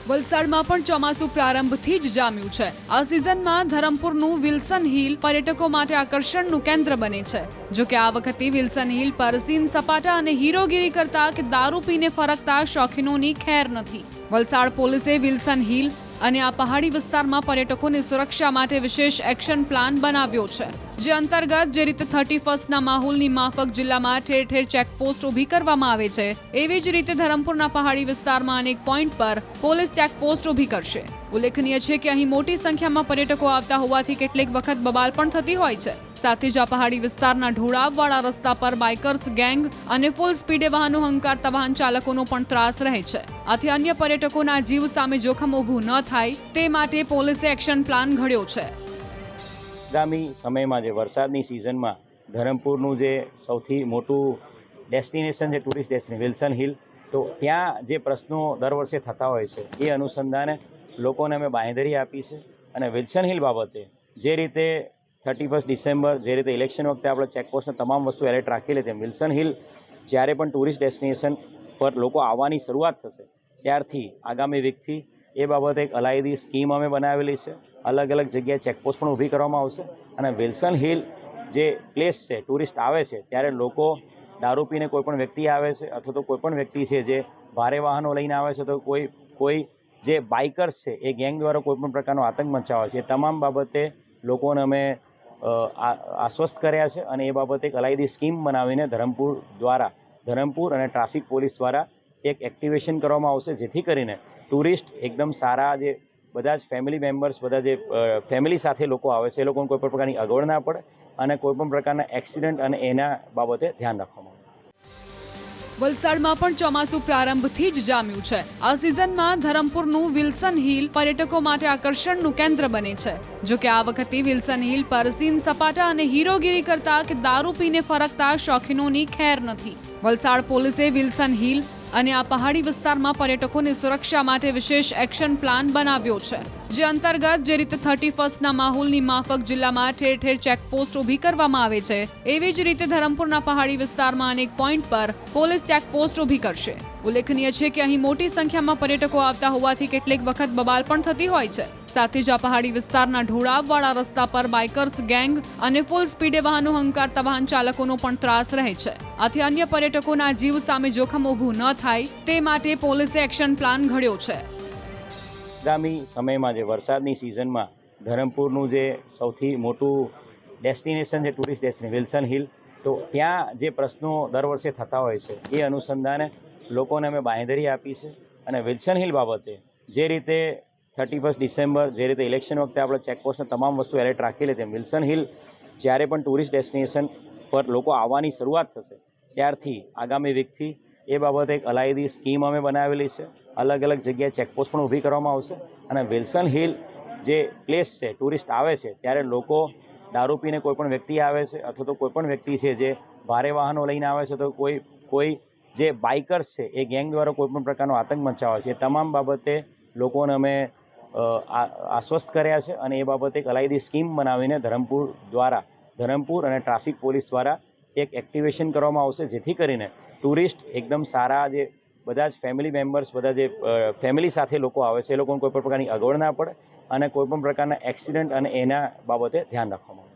વલસાડમાં પણ ચોમાસું પ્રારંભથી જ જામ્યું છે। આ સિઝનમાં ધરમપુરનું વિલ્સન હિલ પર્યટકો માટે આકર્ષણનું કેન્દ્ર બને છે। જો કે આ વખતે વિલ્સન હિલ પર સીન સપાટા અને હીરોગીરી કરતા કે દારૂ પીને ફરકતા શોખીનોની ખેર નથી। વલસાડ પોલીસે વિલ્સન હિલ અને આ પહાડી વિસ્તારમાં પર્યટકોની સુરક્ષા માટે વિશેષ એક્શન પ્લાન બનાવ્યો છે, જે અંતર્ગત જે રીતે 31ના માહોલની માફક જિલ્લામાં ઠેર ઠેર ચેકપોસ્ટ ઊભી કરવામાં આવે છે, એવી જ રીતે ધરમપુરના પહાડી વિસ્તારમાં અનેક પોઈન્ટ પર પોલીસ ચેકપોસ્ટ ઊભી કરશે। ઉલ્લેખનીય છે કે અહીં મોટી સંખ્યામાં પર્યટકો આવતા હોવાથી કેટલીક વખત બબાલ પણ થતી હોય છે। સાથે જ આ પહાડી વિસ્તારના ઢોળાવવાળા રસ્તા પર બાઇકર્સ ગેંગ અને ફૂલ સ્પીડે વાહનો હંકારતા વાહન ચાલકોનો પણ ત્રાસ રહે છે। આથી અન્ય પર્યટકોના જીવ સામે જોખમ ઊભું ન થાય તે માટે પોલીસે એક્શન પ્લાન ઘડ્યો છે। આગામી સમયમાં જે વરસાદની સિઝનમાં ધરમપુરનું જે સૌથી મોટું ડેસ્ટિનેશન છે, ટુરિસ્ટ ડેસ્ટિનેશન વિલ્સન હિલ, તો ત્યાં જે પ્રશ્નો દર વર્ષે થતા હોય છે એ અનુસંધાને લોકોને અમે બાંહેધરી આપી છે। અને વિલ્સન હિલ બાબતે જે રીતે 31 ડિસેમ્બર જે રીતે ઇલેક્શન વખતે આપણે ચેકપોસ્ટને તમામ વસ્તુ એલર્ટ રાખેલી તેમ વિલ્સન હિલ જ્યારે પણ ટુરિસ્ટ ડેસ્ટિનેશન પર લોકો આવવાની શરૂઆત થશે ત્યારથી આગામી વીકથી એ બાબતે એક અલાયદી સ્કીમ અમે બનાવેલી છે। અલગ અલગ જગ્યાએ ચેકપોસ્ટ પણ ઊભી કરવામાં આવશે। અને વિલ્સન હિલ જે પ્લેસ છે, ટુરિસ્ટ આવે છે ત્યારે લોકો દારૂ પીને કોઈ પણ વ્યક્તિ આવે છે અથવા તો કોઈ પણ વ્યક્તિ છે જે ભારે વાહનો લઈને આવે છે, તો કોઈ જે બાઇકર્સ છે એ ગેંગ દ્વારા કોઈ પણ પ્રકારનો આતંક મચાવે છે, એ તમામ બાબતે લોકોને અમે આશ્વસ્ત કર્યા છે। અને એ બાબતે એક અલાયદી સ્કીમ બનાવીને ધરમપુર અને ટ્રાફિક પોલીસ દ્વારા એક એક્ટિવેશન કરવામાં આવશે, જેથી કરીને ટુરિસ્ટ એકદમ સારા જે બધા જ ફેમિલી મેમ્બર્સ, બધા જે ફેમિલી સાથે લોકો આવે છે એ લોકોને કોઈ પણ પ્રકારની અગવડ ના પડે અને કોઈ પણ પ્રકારના એક્સિડન્ટ અને એના બાબતે ધ્યાન રાખવામાં આવે। વલસાડમાં પણ ચોમાસું પ્રારંભથી જ જામ્યું છે। આ સિઝનમાં ધરમપુરનું વિલ્સન હિલ પર્યટકો માટે આકર્ષણનું કેન્દ્ર બને છે। જો કે આ વખતે વિલ્સન હિલ પર સીન સપાટા અને હીરોગીરી કરતા કે દારૂ પીને ફરકતા શોખીનોની ખેર નથી। વલસાડ પોલીસે વિલ્સન હિલ અને આ પહાડી વિસ્તારમાં પર્યટકોની સુરક્ષા માટે વિશેષ એક્શન પ્લાન બનાવ્યો છે, જે અંતર્ગત જે રીતે 31ના માહોલની માફક જિલ્લામાં ઠેર ઠેર ચેકપોસ્ટ ઊભી કરવામાં આવે છે, એવી જ રીતે ધરમપુરના પહાડી વિસ્તારમાં અનેક પોઈન્ટ પર પોલીસ ચેકપોસ્ટ ઊભી કરશે। ઉલ્લેખનીય છે કે અહીં મોટી સંખ્યામાં પર્યટકો આવતા હોવાથી કેટલીક વખત બબાલ પણ થતી હોય છે। સાથે જ આ પહાડી વિસ્તારના ઢોળાવવાળા રસ્તા પર બાઇકર્સ ગેંગ અને ફૂલ સ્પીડે વાહનો હંકારતા વાહન ચાલકોનો પણ ત્રાસ રહે છે। આથી અન્ય પર્યટકોના જીવ સામે જોખમ ઊભું ન થાય તે માટે પોલીસે એક્શન પ્લાન ઘડ્યો છે। આગામી સમયમાં જે વરસાદની સિઝનમાં ધરમપુરનું જે સૌથી મોટું ડેસ્ટિનેશન છે, ટુરિસ્ટ ડેસ્ટિનેશન વિલ્સન હિલ, તો ત્યાં જે પ્રશ્નો દર વર્ષે થતા હોય છે એ અનુસંધાને લોકોને અમે બાંહેધરી આપી છે। અને વિલ્સન હિલ બાબતે જે રીતે 31 ડિસેમ્બર જે રીતે ઇલેક્શન વખતે આપણે ચેકપોસ્ટને તમામ વસ્તુ એલર્ટ રાખેલી તેમ વિલ્સન હિલ જ્યારે પણ ટુરિસ્ટ ડેસ્ટિનેશન પર લોકો આવવાની શરૂઆત થશે ત્યારથી આગામી વીકથી એ બાબતે એક અલાયદી સ્કીમ અમે બનાવેલી છે। અલગ અલગ જગ્યાએ ચેકપોસ્ટ પણ ઊભી કરવામાં આવશે। અને વિલ્સન હિલ જે પ્લેસ છે, ટુરિસ્ટ આવે છે ત્યારે લોકો દારૂ પીને કોઈ પણ વ્યક્તિ આવે છે અથવા તો કોઈ પણ વ્યક્તિ છે જે ભારે વાહનો લઈને આવે છે, તો કોઈ જે બાઇકર્સ છે એ ગેંગ દ્વારા કોઈ પણ પ્રકારનો આતંક મચાવે છે, એ તમામ બાબતે લોકોને અમે આશ્વસ્ત કર્યા છે। અને એ બાબતે એક અલાયદી સ્કીમ બનાવીને ધરમપુર અને ટ્રાફિક પોલીસ દ્વારા એક એક્ટિવેશન કરવામાં આવશે, જેથી કરીને ટુરિસ્ટ એકદમ સારા જે બધા જ ફેમિલી મેમ્બર્સ, બધા જે ફેમિલી સાથે લોકો આવે છે એ લોકોને કોઈ પણ પ્રકારની અગવડ ના પડે અને કોઈ પણ પ્રકારના એક્સિડન્ટ અને એના બાબતે ધ્યાન રાખવામાં આવે।